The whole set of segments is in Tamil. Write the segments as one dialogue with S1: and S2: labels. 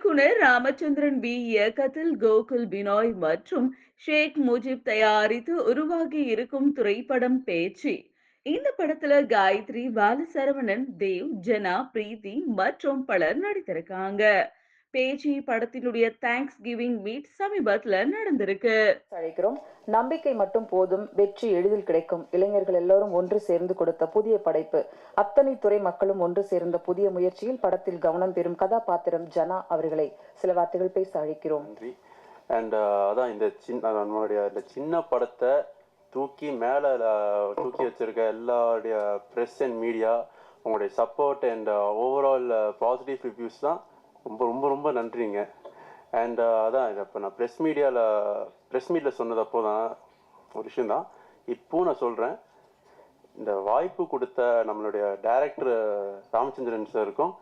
S1: இயக்குனர் ராமச்சந்திரன் பி இயக்கத்தில் கோகுல் பினாய் மற்றும் ஷேக் முஜிப் தயாரித்து உருவாகி இருக்கும் திரைப்படம் பேச்சு. இந்த படத்துல காயத்ரி பாலசரவணன், தேவ், ஜனா, பிரீத்தி மற்றும் பலர் நடித்திருக்காங்க. பேச்சு படத்தினுடைய தேங்க்ஸ் கிவிங் மீட் சமீபத்துல நடந்திருக்கு.
S2: அழைக்கிறோம். நம்பிக்கை மட்டும் போதும், வெற்றி எளிதில் கிடைக்கும். இளைஞர்கள் எல்லோரும் ஒன்று சேர்ந்து கொடுத்த புதிய படைப்பு. அத்தனை துறை மக்களும் ஒன்று சேர்ந்த புதிய முயற்சியில் படத்தில் கவனம் பெறும் கதாபாத்திரம் ஜனா அவர்களை சில வார்த்தைகள் பேச அழைக்கிறோம்.
S3: நன்றி. அண்ட் அதான் நம்மளுடைய இந்த சின்ன படத்தை தூக்கி மேலே தூக்கி வச்சிருக்க எல்லாருடைய ப்ரெஸ் அண்ட் மீடியா, உங்களுடைய support and overall positive reviews தான் ரொம்ப ரொம்ப ரொம்ப நன்றிங்க. அண்ட் அதான் இப்போ நான் ப்ரெஸ் மீட்டில் சொன்னதப்போ தான் ஒரு விஷயந்தான் இப்போது நான் சொல்கிறேன். இந்த வாய்ப்பு கொடுத்த நம்மளுடைய டைரக்டர் ராமச்சந்திரன் சாருக்கும்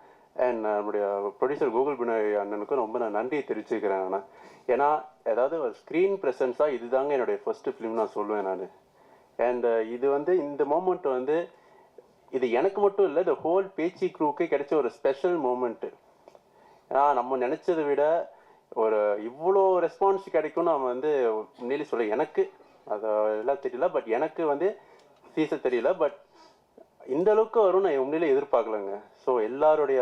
S3: அண்ட் நம்மளுடைய ப்ரொடியூசர் கோகுல் பினாய் அண்ணனுக்கும் ரொம்ப நான் நன்றியை தெரிவிச்சுக்கிறேன். நான் ஏன்னா ஏதாவது ஸ்க்ரீன் ப்ரெசன்ஸாக இதுதாங்க என்னுடைய ஃபஸ்ட்டு ஃபிலிம் நான் சொல்லுவேன் நான். அண்ட் இது இந்த மூமெண்ட் இது எனக்கு மட்டும் இல்லை, இந்த ஹோல் பேச்சி க்ரூக்கே கிடைச்ச ஒரு ஸ்பெஷல் மூமெண்ட்டு. ஏன்னா நம்ம நினச்சதை விட ஒரு இவ்வளோ ரெஸ்பான்ஸ் கிடைக்கும்னு நம்ம உண்மையிலே சொல்ல, எனக்கு அது எல்லாம் தெரியல, பட் எனக்கு சீசன் தெரியல, பட் இந்த அளவுக்கு வரும் நான் உண்மையிலே எதிர்பார்க்கலங்க. ஸோ எல்லாருடைய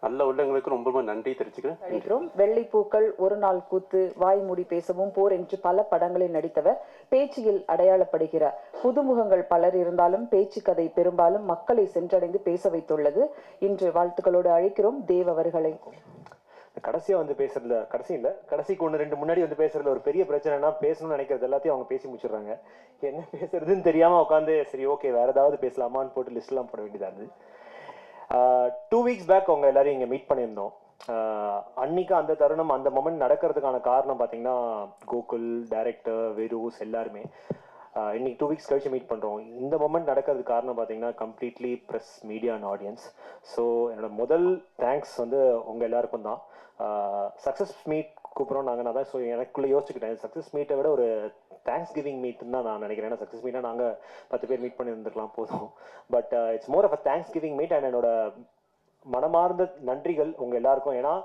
S3: நல்ல உள்ளங்களுக்கு ரொம்ப ரொம்ப நன்றி தெரிவிச்சுக்கிறேன்.
S2: வெள்ளைப்பூக்கள், ஒரு நாள் கூத்து, வாய்மூடி பேசவும், போர் என்று பல படங்களில் நடித்தவர் பேச்சில் அடையாளப்படுகிறார். புதுமுகங்கள் பலர் இருந்தாலும் பேச்சு கதை பெரும்பாலும் மக்களை சென்றடைந்து பேச வைத்துள்ளது. இன்று வாழ்த்துக்களோடு அழைக்கிறோம் தேவ் அவர்களை.
S4: கடைசியா பேசுறதுல கடைசிக்கு ஒன்று ரெண்டு முன்னாடி பேசுறதுல ஒரு பெரிய பிரச்சனைனா, பேசணும்னு நினைக்கிறது எல்லாத்தையும் அவங்க பேசி முடிச்சிடுறாங்க. என்ன பேசுறதுன்னு தெரியாம உட்காந்து சரி ஓகே வேற ஏதாவது பேசலாமான்னு போட்டு லிஸ்ட் எல்லாம் போட வேண்டியதா இருந்தது. 2 weeks பேக் அவங்க எல்லாரையும் இங்க மீட் பண்ணியிருந்தோம். அன்னைக்கு அந்த தருணம், அந்த மொமெண்ட் நடக்கிறதுக்கான காரணம் பார்த்தீங்கன்னா கோகுல், டைரக்டர், வெரூஸ் எல்லாருமே இன்னைக்கு 2 weeks கழிச்சு மீட் பண்ணுறோம். இந்த மொமெண்ட் நடக்கிறதுக்கு காரணம் பார்த்தீங்கன்னா completely press, media and audience. So என்னோட முதல் தேங்க்ஸ் உங்கள் எல்லாருக்கும் தான். சக்ஸஸ் மீட் கூப்பிட்றோம் நாங்கள். நான் தான் ஸோ எனக்குள்ளே யோசிச்சுக்கிட்டேன், சக்ஸஸ் மீட்டை விட ஒரு தேங்க்ஸ் கிவிங் மீட்னு தான் நான் நினைக்கிறேன். ஏன்னா சக்ஸஸ் மீட்டாக நாங்கள் 10 பேர் மீட் பண்ணி இருந்துருக்கலாம் போதும். But it's more of a thanksgiving meet. And என்னோட மனமார்ந்த நன்றிகள் உங்கள் எல்லாருக்கும். ஏன்னா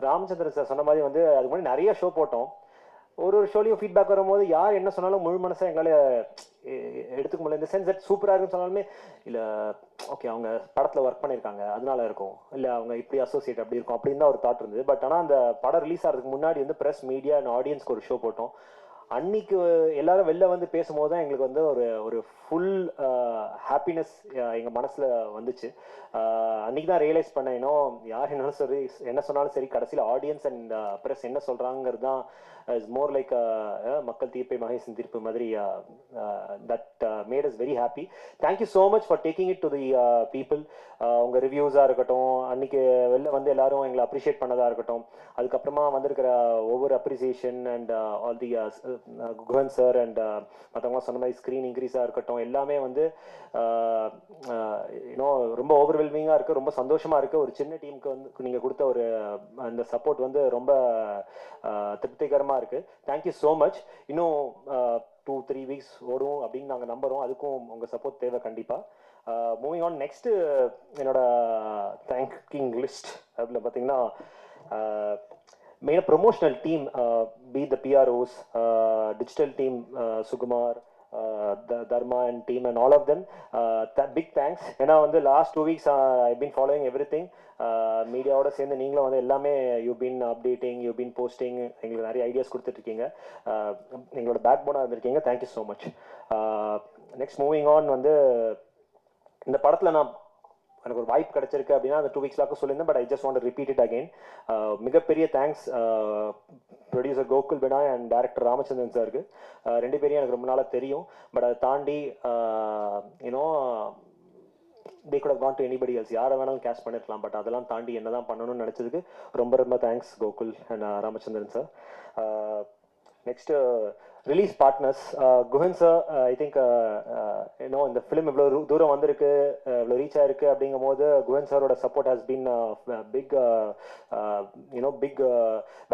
S4: ராமச்சந்திரன் சார் சொன்ன மாதிரி அதுக்கு முன்னாடி நிறைய ஷோ போட்டோம். ஒரு ஷோலையும் ஃபீட்பேக் வரும்போது யார் என்ன சொன்னாலும் முழு மனசை எங்களால் எடுத்துக்க முடியல. இந்த சென்ஸ் தட் சூப்பராக இருக்குன்னு சொன்னாலுமே இல்லை ஓகே அவங்க படத்தில் ஒர்க் பண்ணியிருக்காங்க அதனால இருக்கும், இல்லை அவங்க இப்படி அசோசியேட் அப்படி இருக்கும் அப்படின்னு தான் ஒரு தாட் இருந்தது. பட் ஆனால் அந்த படம் ரிலீஸ் ஆகிறதுக்கு முன்னாடி ப்ரெஸ், மீடியா அண்ட் ஆடியன்ஸ்க்கு ஒரு ஷோ போட்டோம். அன்னைக்கு எல்லாரும் வெளில பேசும்போது தான் எங்களுக்கு ஒரு ஒரு ஃபுல் ஹாப்பினஸ் எங்கள் மனசில் வந்துச்சு. அன்னைக்கு தான் ரியலைஸ் பண்ணேன், இன்னும் யார் என்னாலும் சரி என்ன சொன்னாலும் சரி கடைசியில் ஆடியன்ஸ் அண்ட் ப்ரெஸ் என்ன சொல்கிறாங்கிறது தான் இஸ் மோர் லைக் மக்கள் தீர்ப்பை மகேசன் தீர்ப்பு மாதிரி. That made us very happy. Thank you so much for taking it to the people. உங்கள் ரிவ்யூஸாக இருக்கட்டும், அன்னைக்கு வெளில எல்லாரும் எங்களை அப்ரிஷியேட் பண்ணதாக இருக்கட்டும், அதுக்கப்புறமா வந்திருக்கிற ஒவ்வொரு appreciation and all the Guhan sir and மற்றவங்களாம் சொன்ன மாதிரி ஸ்க்ரீன் இன்க்ரீஸாக இருக்கட்டும், எல்லாமே இன்னும் ரொம்ப ஓவர்வெல்மிங்காக இருக்குது, ரொம்ப சந்தோஷமாக இருக்குது. ஒரு சின்ன டீமுக்கு நீங்கள் கொடுத்த ஒரு அந்த சப்போர்ட் ரொம்ப திருப்திகரமாக இருக்குது. Thank you so much. இன்னும் 2-3 weeks ஓடும் அப்படின்னு நாங்கள் நம்புகிறோம். அதுக்கும் உங்கள் சப்போர்ட் தேவை கண்டிப்பாக. மூவிங் ஆன், நெக்ஸ்ட்டு என்னோட தேங்கிங் லிஸ்ட் அதில் பார்த்தீங்கன்னா மெயினாக promotional team, be the PROs, digital team, Sukumar, Dharma and team and all of them, big thanks. ஏன்னா last 2 weeks I've been following everything. மீடியாவோட சேர்ந்து நீங்களும் எல்லாமே you been updating, you been posting, எங்களுக்கு நிறைய ஐடியாஸ் கொடுத்துட்ருக்கீங்க, எங்களோட பேக் போனாக இருந்திருக்கீங்க. Thank you so much. Next moving on, இந்த படத்தில் நான் எனக்கு ஒரு வாய்ப்பு கிடைச்சிருக்கு அப்படின்னா அந்த 2 weeks பேக் சொல்லியிருந்தேன். But I just want to repeat it again. மிகப்பெரிய thanks producer Gokul Binoy and director Ramachandran சாருக்கு. ரெண்டு பேரையும் எனக்கு ரொம்ப நாளாக தெரியும். பட் அதை தாண்டி you know they could have gone to anybody else, யாரை வேணாலும் கேஷ் பண்ணிருக்கலாம். பட் அதெல்லாம் தாண்டி என்ன தான் பண்ணணும்னு நினச்சதுக்கு ரொம்ப ரொம்ப thanks Gokul and Ramachandran sir. Next release partners Guhan sir I think இன்னும் இந்த ஃபிலிம் இவ்வளோ தூரம் வந்திருக்கு, இவ்வளோ ரீச் ஆயிருக்கு அப்படிங்கும் போது குஹன் சாரோட support has been big big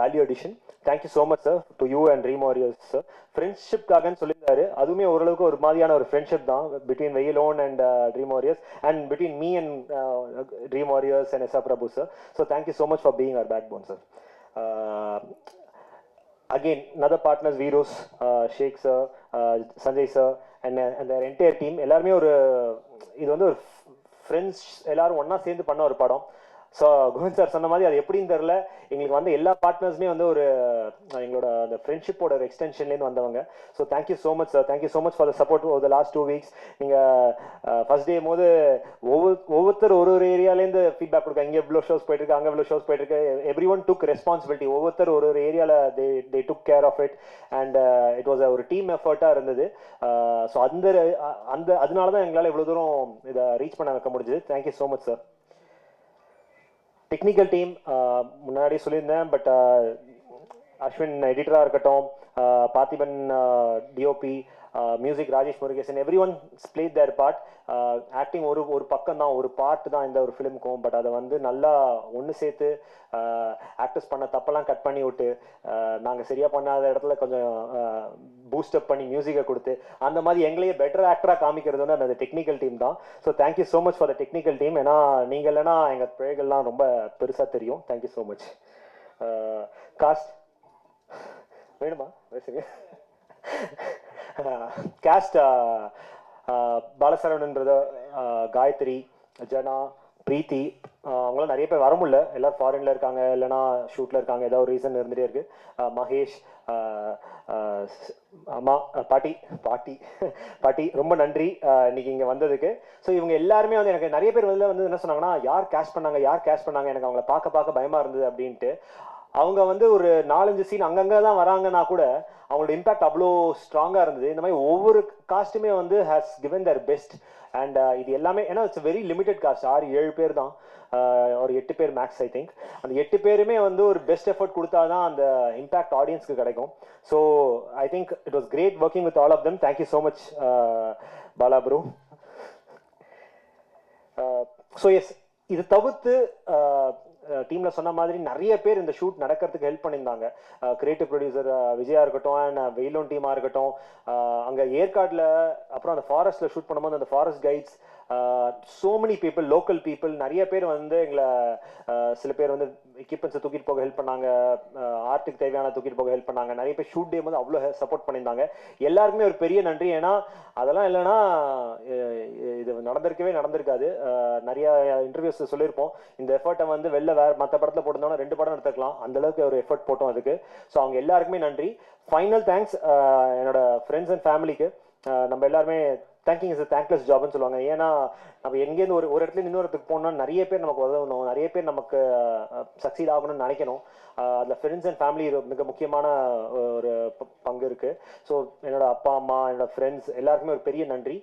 S4: value addition. Thank you so much sir to you and dream warriors sir. ஃப்ரெண்ட்ஷிப்காகன்னு சொல்லியிருந்தாரு, அதுவுமே ஓரளவுக்கு ஒரு மாதிரியான ஒரு ஃப்ரெண்ட்ஷிப் தான் between Veyilon and dream warriors and between me and dream warriors and SR Prabhu sir. So thank you so much for being our backbone sir. Again, another partners, Veeros, Sheikh sir, Sanjay sir, and their entire team. எல்லாருமே ஒரு இது வந்து ஒரு ஃப்ரெண்ட்ஸ் எல்லாரும் ஒன்றா சேர்ந்து பண்ண ஒரு படம். ஸோ குஹன் சார் சொன்ன மாதிரி அது எப்படின்னு தெரில, எங்களுக்கு வந்து எல்லா பார்ட்னர்ஸுமே வந்து ஒரு எங்களோட அந்த ஃப்ரெண்ட்ஷிப்போட ஒரு எக்ஸ்டென்ஷன்லேருந்து வந்தவங்க. So thank you so much sir, thank you so much for the support over the last 2 weeks. நீங்கள் ஃபர்ஸ்ட் டே போது ஒவ்வொருத்தர் ஒரு ஏரியாலேருந்து ஃபீட்பேக் கொடுக்க, இங்கே இவ்வளோ ஷோஸ் போயிட்டுருக்கு, அங்கே இவ்வளோ ஷோஸ் போயிட்டுருக்கு. எவ்ரி ஒன் டுக் ரெஸ்பான்சிபிலிட்டி, ஒவ்வொருத்தர் ஒரு ஏரியாவில் they took care of it and it was ஒரு டீம் எஃபர்ட்டாக இருந்தது. ஸோ அதனால தான் எங்களால் இவ்வளோ தூரம் இதை ரீச் பண்ண வைக்க முடிஞ்சது. Thank you so much sir. Technical team முன்னாடி சொல்லியிருந்தேன், பட் அஸ்வின் எடிட்டராக இருக்கட்டும், Parthiban DOP, music Rajesh Murugesan, every one played their part. Acting ஒரு பக்கம் தான், ஒரு பார்ட் தான் இந்த ஒரு ஃபிலிமுக்கும், பட் அதை வந்து நல்லா ஒன்று சேர்த்து ஆக்டர்ஸ் பண்ண தப்பெல்லாம் கட் பண்ணி விட்டு, நாங்கள் சரியாக பண்ணாத இடத்துல கொஞ்சம் பூஸ்டப் பண்ணி மியூசிக்கை கொடுத்து அந்த மாதிரி எங்களையே பெட்டர் ஆக்டராக காமிக்கிறது வந்து அந்த டெக்னிக்கல் டீம் தான். So thank you so much for the technical team. ஏன்னா நீங்கள் இல்லைன்னா எங்கள் பிழைகள்லாம் ரொம்ப பெருசாக தெரியும். Thank you so much. காஸ்ட் வேணுமா பேசுங்க. காஸ்ட் பாலசரவணன் பிரதர், காயத்ரி, ஜனா, பிரீத்தி, அவங்களாம் நிறைய பேர் வர முடியல, எல்லோரும் ஃபாரின்ல இருக்காங்க, இல்லைனா ஷூட்டில் இருக்காங்க, ஏதாவது ஒரு ரீசன் இருந்துகிட்டே இருக்கு. மகேஷ், அம்மா, பாட்டி ரொம்ப நன்றி இன்னைக்கு இங்கே வந்ததுக்கு. ஸோ இவங்க எல்லாருமே வந்து எனக்கு நிறைய பேர் வந்து என்ன சொன்னாங்கன்னா, யார் கேஷ் பண்ணாங்க, எனக்கு அவங்கள பார்க்க பயமாக இருந்தது அப்படின்ட்டு. அவங்க வந்து ஒரு 4-5 சீன் அங்கங்கே தான் வராங்கன்னா கூட அவங்களோட இம்பாக்ட் அவ்வளோ ஸ்ட்ராங்காக இருந்தது. இந்த மாதிரி ஒவ்வொரு காஸ்ட்டுமே வந்து has given their best. And இது எல்லாமே ஏன்னா இட்ஸ் வெரி லிமிடெட் காஸ்ட், 6-7 பேர் தான், ஒரு 8 பேர் மேக்ஸ் ஐ திங்க். அந்த 8 பேருமே வந்து ஒரு பெஸ்ட் எஃபர்ட் கொடுத்தா தான் அந்த இம்பாக்ட் ஆடியன்ஸ்க்கு கிடைக்கும். So I think it was great working with all of them. Thank you so much Bala bro. So yes, இது தவிர்த்து டீமில் சொன்ன மாதிரி நிறைய பேர் இந்த ஷூட் நடக்கிறதுக்கு ஹெல்ப் பண்ணியிருந்தாங்க. கிரியேட்டிவ் ப்ரொடியூசர் விஜயா இருக்கட்டும், அண்ட் வெயிலோன் டீமாக இருக்கட்டும், அங்கே ஏற்காடில் அப்புறம் அந்த ஃபாரஸ்ட்டில் ஷூட் பண்ணும்போது அந்த forest guides, so many people, local people நிறைய பேர் வந்து எங்களை சில பேர் வந்து எக்யூப்மெண்ட்ஸை தூக்கிட்டு போக ஹெல்ப் பண்ணாங்க, ஆர்ட்டுக்கு தேவையான தூக்கிட்டு போக ஹெல்ப் பண்ணாங்க. நிறைய பேர் ஷூட் டே வந்து அவ்வளோ சப்போர்ட் பண்ணியிருந்தாங்க. எல்லாருக்குமே ஒரு பெரிய நன்றி. ஏன்னா அதெல்லாம் இல்லைன்னா இது நடந்திருக்காது. நிறைய இன்டர்வியூஸ் சொல்லியிருப்போம், இந்த எஃபர்ட்டை வந்து மற்ற படத்தில் போட்டிருந்தோம்னா 2 படம் எடுத்துக்கலாம், அந்தளவுக்கு ஒரு எஃபர்ட் போட்டோம் அதுக்கு. ஸோ அவங்க எல்லாருக்குமே நன்றி. ஃபைனல் தேங்க்ஸ் என்னோட ஃப்ரெண்ட்ஸ் அண்ட் ஃபேமிலிக்கு. நம்ம எல்லாருமே தேங்கிங் இஸ் தேங்க்லெஸ் ஜாப்னு சொல்லுவாங்க. ஏன்னா நம்ம எங்கேருந்து ஒரு இடத்துல இன்னொரு இடத்துக்கு போனோம்னா நிறைய பேர் நமக்கு உதவணும், நிறைய பேர் நமக்கு சக்சீட் ஆகணும்னு நினைக்கணும். அதில் ஃப்ரெண்ட்ஸ் அண்ட் ஃபேமிலி மிக முக்கியமான ஒரு பங்கு இருக்குது. ஸோ என்னோட அப்பா அம்மா, என்னோட ஃப்ரெண்ட்ஸ் எல்லாருக்குமே ஒரு பெரிய நன்றி.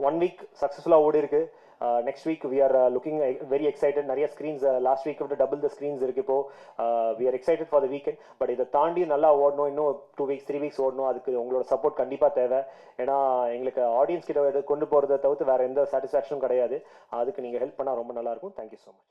S4: 1 வீக் சக்ஸஸ்ஃபுல்லாக ஓடி இருக்கு. Next week we are looking very excited. நிறைய ஸ்க்ரீன்ஸ் லாஸ்ட் வீக் விட்டு டபுள் த ஸ்க்ரீன்ஸ் இருக்கு. இப்போ we are excited for the weekend. But இதை தாண்டி நல்லா ஓடணும், இன்னும் 2 வீக்ஸ் 3 வீக்ஸ் ஓடணும். அதுக்கு உங்களோட சப்போர்ட் கண்டிப்பாக தேவை. ஏன்னா எங்களுக்கு ஆடியன்ஸ் கிட்ட கொண்டு போகிறத தவிர்த்து வேற எந்த சாட்டிஸ்ஃபேக்ஷனும் கிடையாது. அதுக்கு நீங்கள் ஹெல்ப் பண்ணால் ரொம்ப நல்லா இருக்கும். Thank you so much.